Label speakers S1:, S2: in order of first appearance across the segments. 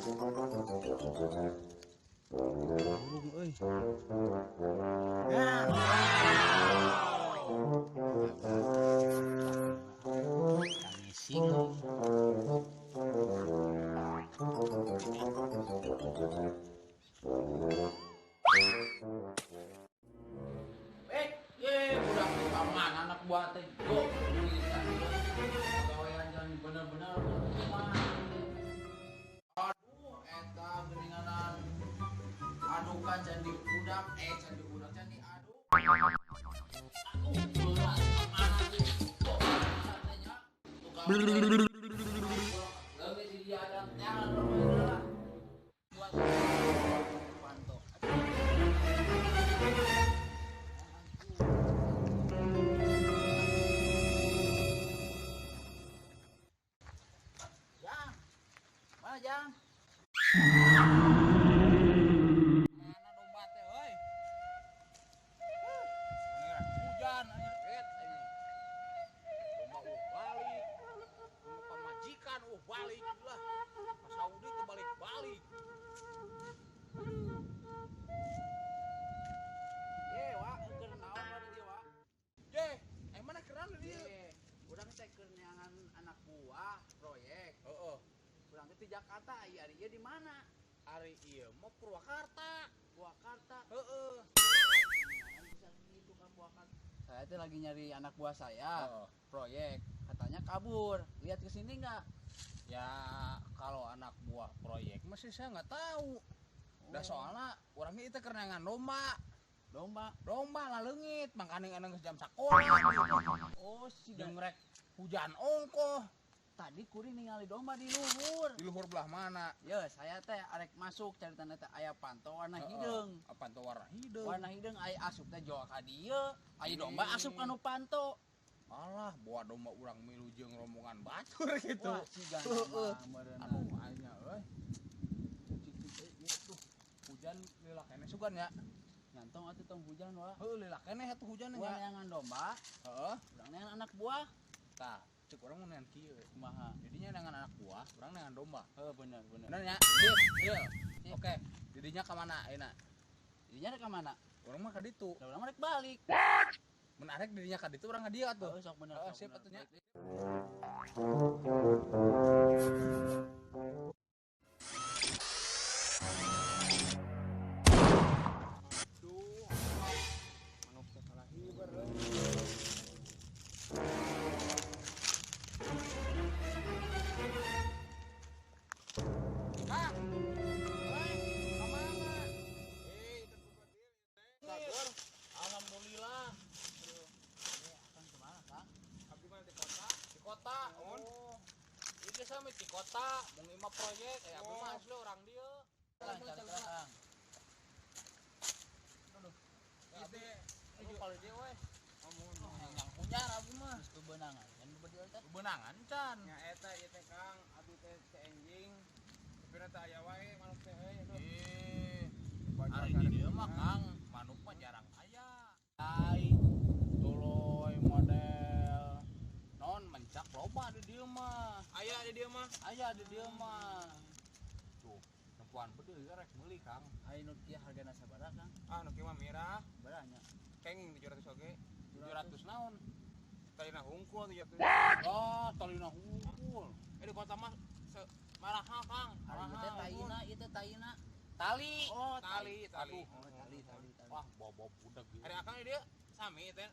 S1: Burung euy. Tangising.
S2: Budak paman anak buah teh go bisa gawean jangan bener-bener aduh eta geuninganan anu kan candi budak candi budak candi aduh berat mana teh kok katanya tukang leungit di dia ada jangan bener buat panto. Mana Jang? Mana domba teh euy? Hujan anjir ini. Domba balik. Domba pamajikan balik lah. Pas Saudi teh balik-balik. Wak, keur naon di dieu, Wak? Mana keran di dieu? Urang teh keur neangan anak buah proyek. Heeh. Urang teh di Jakarta, ari ieu di mana? Ari ieu mah Purwakarta. Purwakarta. Heeh. Bisa gitu kan Purwakarta. Saya teh lagi nyari anak buah saya. Proyek. Katanya kabur. Lihat ke sini enggak? Ya, kalau anak buah proyek masih saya nggak tahu. Udah soalnya orangnya itu kerenangan domba laleungit mangkane anu jam sakola. Oh, si gengrek hujan ongkoh. Tadi kuring ningali domba di luhur. Di luhur belah mana? Ya, saya teh arek masuk cari tanda teh aya panto warna hideung. Panto warna hideung. Warna hideung aya asup teh joa ka dieu. Aya domba asup anu panto. Alah, buah domba urang milu jeung rombongan batur gitu. Wah, si ganteng meureun. Aduh, aya euy. Tuh, hujan lila kene sugan ya. Ngantong atuh tong hujan wah. Heuh, lila kene atuh hujan nya. Urang neangan domba. Heeh. Urang neangan anak buah. Tah, cek urang mun neangan kieu. Kumaha? Didinya neangan anak buah, urang neangan domba. Heeh, bener. Bener nya. Deal. Oke. Didinya ka mana ayeuna? Didinya ka mana? Urang mah ka ditu. Da urang mah rek balik. What? Mun arek didinya ka ditu urang ka dieu atuh. Sok bener. Heeh, sip atuh nya. Alhamdulillah. Akan kemana, Kang? Abdi mah di kota. Di kota. Oh. Ini sama di kota, mau ngima proyek, abdi mah asli orang dia. Kang. Aduh. Itu kalau dia weh. Yang punya abdi mah. Geus bebenangan. Kan beubeudeuh teh. Bebenangan can. Nya eta ieu teh Kang, abdi teh enjing. Supirna teh aya wae manuk teh euy. Ari di dieu mah Kang, manuk mah jarang aya. Ai tuluy model non mencak loba di dieu mah. Aya di dieu mah. Aya di dieu mah. Tuh, nempuan beudeuh rek meuli Kang. Ai nu kieu hargana sabaraha Kang? Ah, nu kieu mah mirah. Beranya? Kenging 700 oge. 700 naon? Talina hungkul 700. Oh, talina hungkul. Di kota mah maraha Kang. Ari teh taina, ieu teh taina. Tali. Oh, tali. Tali. Wah, bobo budak gitu. Hari akang dia sami teh.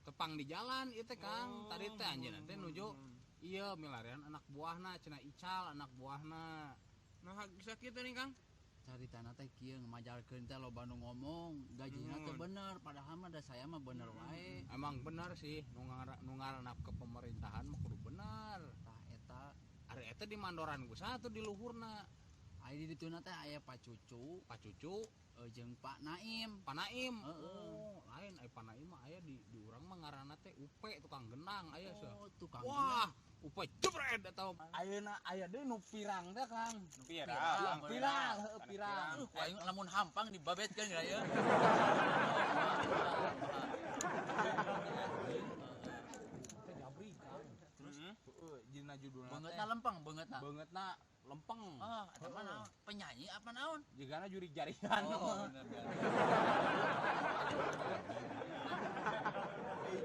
S2: Tepang di jalan ieu teh Kang. Tadi teh anjeunna teh nuju ieu milarian anak buahna cenah Ical anak buahna. Nah, bisa kitu nih Kang. Caritana teh kieu ngamajalkeun teh loba nu ngomong, gajina teh bener, padahal mah da saya mah bener wae. Emang bener sih, nu ngaranap ke pemerintahan mah kudu bener. Tah eta ari eta di mandoran gusa atuh di luhurna. Ai di dituna teh aya Pak Cucu jeung Pak Naim. Oh, lain ai Pak Naim mah aya di urang mah ngaranna teh Upe tukang genang aya seuh. Oh, tukang genang. Wah, Upe jebret eta. Ayeuna aya deui nu pirang teh Kang. Pirang, heuh pirang. Aing lamun hampang dibabetkeun ya ieu. Teh jabri Kang. Terus heeh, jina judulna beungeutna lempeng, beungeutna
S1: lempeng.
S2: Eta mah naon? Penyanyi apa naon?
S1: Jigana juri jarian.
S2: Bener.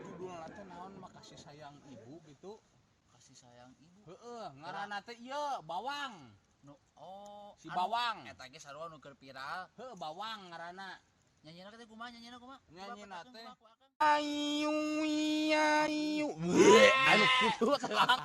S1: Judulna teh naon mah kasih sayang ibu gitu.
S2: Kasih sayang ibu.
S1: Heeh, ngaranna teh ieu Bawang. Si
S2: Anu,
S1: Bawang.
S2: Eta ge sarua nu keur viral.
S1: Heuh, Bawang ngaranna.
S2: Nyanyina teh kumaha?
S1: Nyanyina teh
S2: Ayu
S1: ayu. Anu kitu Kang.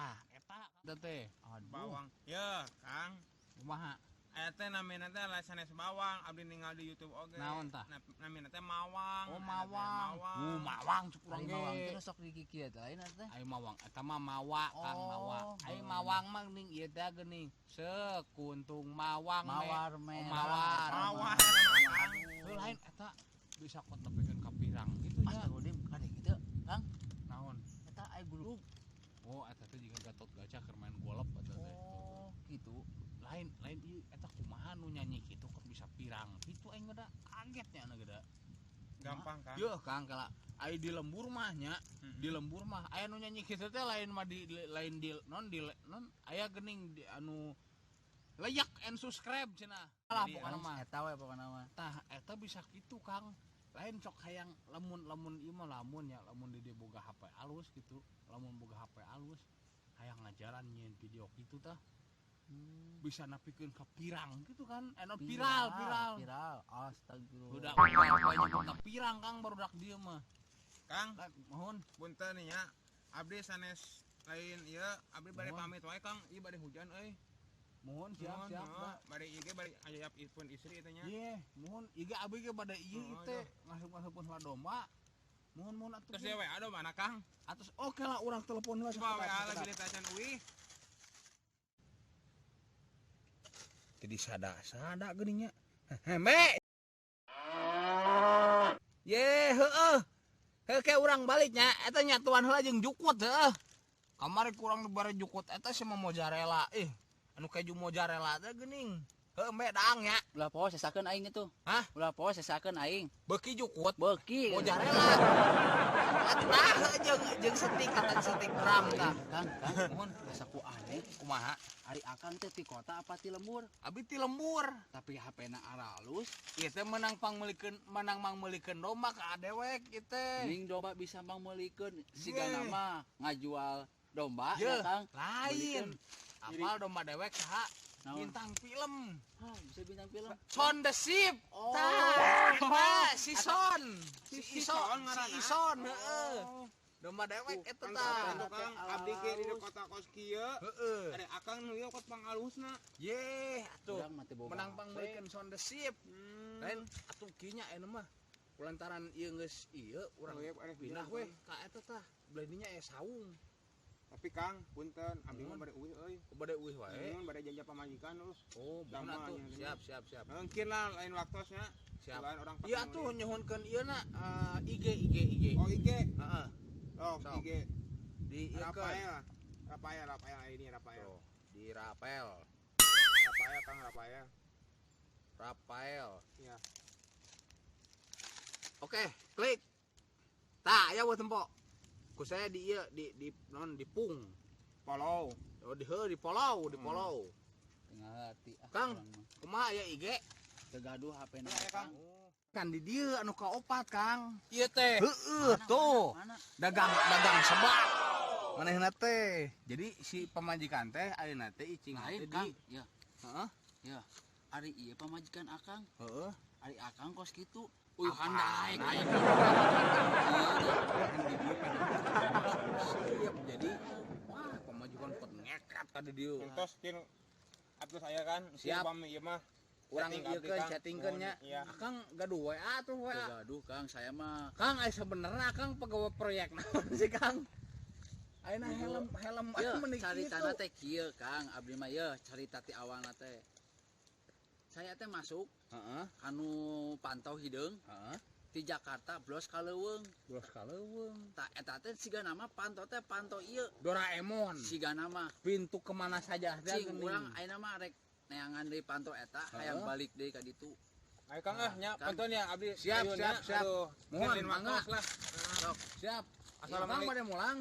S1: Eta teh.
S3: Bawang. Ya, Kang.
S1: Kumaha?
S3: Eta namina teh sanes Bawang, abdi ningali di YouTube oge.
S1: Naon tah?
S3: Namina teh Mawang.
S1: Oh, Mawang. Mawang cuk urang
S2: Ari
S1: ge.
S2: mawang teh sok dikikieu teh lain teh.
S1: Ai Mawang eta mah mawa Kang mawa. Ai Mawang mah geuning ieu teh geuning sekuntung mawang
S2: Mawar
S1: me.
S2: merah.
S1: Mawar.
S3: Mawar.
S1: Heuh lain eta bisa kot nepikeun ka pirang kitu nya.
S2: Astagfirullahaladzim, kade kitu, Kang.
S1: Naon?
S2: Eta aya gulug.
S1: Oh eta teh jiga Gatot Kaca keur main golep eta teh.
S2: Oh, gitu.
S1: Lain ieu eta kumaha nu nyanyi kitu kok bisa pirang. Kitu aing geuda kaget nya geuda.
S3: Gampang, Kang.
S1: Yeuh Kang kala ai di lembur mah nya, di lembur mah aya nu nyanyi kitu teh lain mah di lain di non aya geuning di anu layak and subscribe cenah. Lah pokona mah
S2: Eta we pokona mah.
S1: tah eta bisa kitu Kang. Lain sok hayang lamun ieu mah lamun di dieu boga HP alus gitu. Lamun boga HP alus hayang ngajaran nyieun video kitu tah. Bisa napikeun ka pirang gitu kan. Viral.
S2: Astagfirullah.
S1: Udah nyebutna pirang Kang barudak dieu mah.
S3: Kang,
S1: Mohon.
S3: punten nya. Abdi sanes lain ieu, abdi bade pamit wae, Kang. Ieu bade hujan euy.
S1: Mohon siap.
S3: Bade ieu ge bade aya pun istri eta nya.
S1: Ieu, mohon ieu abi ge bade ieu teh ngasup-ngasupun heula domba. Mohon atuh.
S3: Terus ya we ado mana, Kang?
S1: Atus oke lah urang telepon heula.
S3: Coba we lagi ditacan uih.
S1: Jadi sada geuning nya. Hembe. Ye, heueuh. Heuh ke urang balik nya, eta nyatuan heula jeung jukut heuh. Kamari kurang dibere jukut eta si mozzarella. Anu keju mozzarella teh geuning. Heuh embe daang nya.
S2: Ulah poe sesakeun aing itu.
S1: Hah?
S2: Ulah poe sesakeun aing.
S1: Beuki jukut
S2: Beuki.
S1: mozzarella. Tah jeung setik kata setik gram tah.
S2: Kang, mohon asa ku aneh.
S1: Kumaha?
S2: Ari Akang teh ti kota apa ti lembur?
S1: Abi ti lembur.
S2: Tapi HP-na aralus.
S1: Ieu teh menang mangmeulikeun domba ka adewek ieu teh.
S2: Ning domba bisa mangmeulikeun sigana mah ngajual domba
S1: Yeuh,
S2: ya Kang.
S1: lain. Apal domba dewek saha?
S2: Naon?
S1: Bintang film.
S2: Bisa bintang film.
S1: Son the Ship.
S2: Oh.
S1: Tah, si Son. Si
S3: Ison ngaranna.
S1: Ison, heeh. Domba dewek eta tah.
S3: Kang, abdi ge di kota kos kieu.
S1: Heeh.
S3: Ada Akang nu ieu kot pangalusna.
S1: Ye, atuh.
S2: Urang mah teh boga
S1: Menang
S2: HP.
S1: pangmeulikeun Son the Ship. Lain atuh kieu nya aya mah. Kulantaran ieu geus ieu urang pindah we ka eta tah. Belaninya aya saung.
S3: Tapi Kang, punten, abdi mah bade uih euy.
S1: Bade uih wae.
S3: Mun bade janji pamajikan terus.
S1: Oh, bener atuh.
S3: Sama,
S1: Siap.
S3: Mungkin lah lain waktosnya.
S1: Siap.
S3: Lain orang
S1: Iya tuh nyohonkeun ieu na IG.
S3: Oh IG.
S1: Heeh.
S3: Oh
S1: Sok.
S3: IG.
S1: Di ieu
S3: Rafael ini Rafael.
S1: Tuh, di Rapel.
S3: Rafael Kang Rafael.
S1: Iya.
S3: Ya.
S1: Oke, klik. Tah, aya we tempo. Ku saya di ieu di non di pung.
S3: Follow.
S1: Oh di follow.
S2: Tinggal hati.
S1: Kang, kumaha aya IG?
S2: Kegaduh HP-na
S3: Ya, Kang.
S1: Kan di dieu anu kaopat, Kang. Ieu teh. Heueuh,
S2: Mana,
S1: tuh.
S2: mana?
S1: Dagang sebak. Manehna teh. Jadi si pamajikan teh ayeuna teh icing
S2: Lain
S1: teh
S2: Kang.
S1: di
S2: Ya,
S1: heeh.
S2: ya. Ari ieu pamajikan Akang.
S1: Heeh.
S2: Ari Akang kos kitu. Uy,
S1: Apaan?
S2: handai.
S1: Siap jadi wah pemajukan pot ngekat kada dieu.
S3: Entos kin atus aya kan.
S1: Siap.
S3: Pami ieu mah.
S1: Urang
S3: Setting
S1: ieu
S3: abdi,
S1: keun
S3: Kang.
S1: chattingkeun nya.
S3: Iya.
S1: Akang gaduh WA tuh WA.
S2: Kegaduh Kang, saya mah
S1: Kang aya sebenarnya Kang pegawai proyek naon sih Kang? Ayeuna helm
S2: ya
S1: menik
S2: caritana teh kieu Kang, abdi mah ye carita ti awalna teh. Saya teh masuk
S1: Heeh.
S2: anu pantau hideung
S1: Heeh.
S2: di Jakarta blos ka Leuweung.
S1: Blos kaleuweung.
S2: Tak eta teh sigana mah pantau teh pantau ieu
S1: Doraemon.
S2: sigana mah
S1: Pintu kemana saja teh
S2: cing urang ayeuna mah rek neangan deui pantau eta hayang balik deui ka ditu.
S3: Ayo Kang nya
S2: Kang.
S3: pantun ya abdi.
S1: Siap.
S3: Aduh,
S1: Mohon,
S3: lain
S1: mangga.
S3: waktos lah.
S1: Siap.
S3: Assalamualaikum.
S1: Kang bade mulang.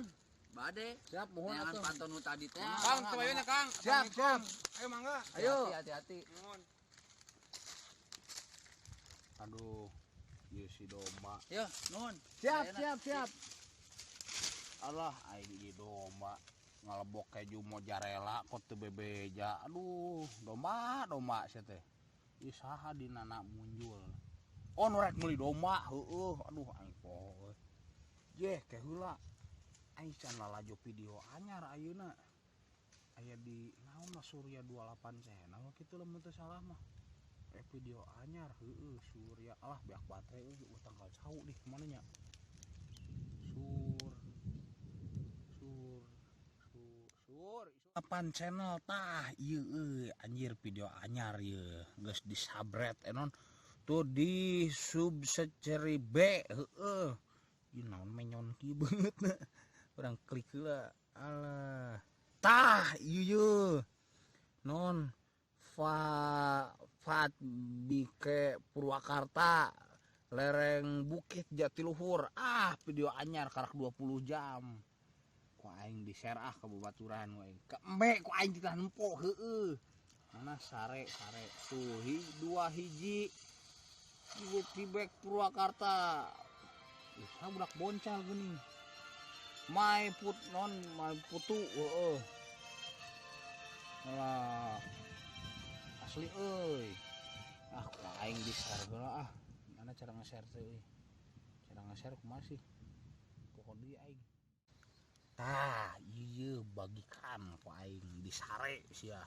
S2: Bade.
S1: Siap, mohon
S2: Jangan
S1: atuh.
S2: pantun nu tadi teh.
S3: Kang, tabayuna Kang.
S1: Siap, siap.
S3: Ayo mangga.
S1: Ayo.
S2: Hati-hati.
S3: Nuhun.
S1: Aduh, ieu si domba.
S2: Yo, nuhun.
S1: Siap,
S2: Ayeuna.
S1: siap, siap. Allah, aing di domba ngalebok keju mozzarella kok teu bebeja. Aduh, domba sia teh. Ieu saha dinana munjul. Oh, nu rek meuli domba, heueuh. Aduh, aing poe. Jeh, ke heula. Aing can lalajo video anyar ayeuna. Aya di naon Surya 28 channel kitu lamun teu salah mah. Video anyar heueuh Surya alah beak baterai euy tanggal cau deh kemana nya sur 8 channel tah ieu euy anjir video anyar ieu geus disabret enon tuh di subseceri B heueuh ieu naon menyon kieu beungeut na urang klik heula alah tah ieu non Fat Bike Purwakarta lereng Bukit Jatiluhur video anyar karak 20 jam ku aing di share ke babaturan ku aing ke embe ku aing kita nempo heueuh mana sare tuh 2 hiji Bike Purwakarta bisa budak boncal geuning my putu heueuh lah asli euy ku aing di share geula mana cara nge-share teh euy cara nge-share kumaha sih pokok deui aing tah ieu bagikan ku aing di sare sia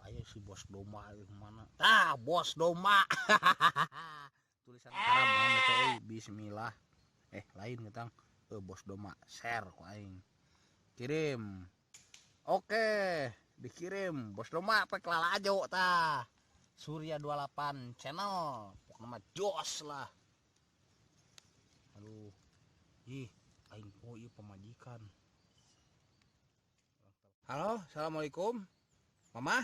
S1: aya si bos domba mana tah bos domba tulisan Arab mana teh euy bismillah lain getang bos domba share ku aing kirim oke dikirim bos domba pek lalajo tah Surya 28 channel pokoknya jos lah aduh ih aing po ieu pemajikan halo assalamualaikum mama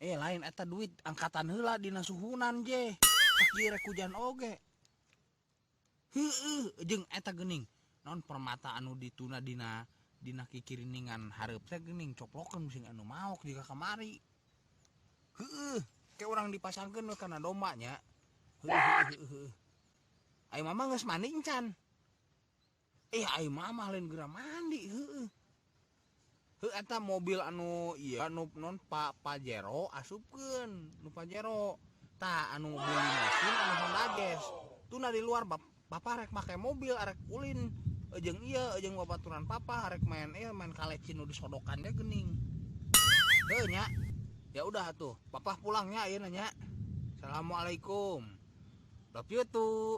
S1: lain eta duit angkatan heula dina suhunan je sakira hujan oge heueuh jeung eta geuning naon permata anu dituna dina kikiriningan hareup teh geuning coplokeun musing anu maok jika kamari heueuh ke urang dipasangkeun we kana domba nya heueuh ai mama geus mandi encan ai mama lain geura mandi heueuh eta mobil anu ieu anu non Pajero asupkeun nu Pajero tah anu beli mesin anu Honda Jazz tuna di luar bapak rek make mobil arek ulin jeung babaturan papa arek main kalecin nu disodokan teh geuning heuh nya ya udah tuh papa pulangnya ayeuna nya assalamualaikum love you too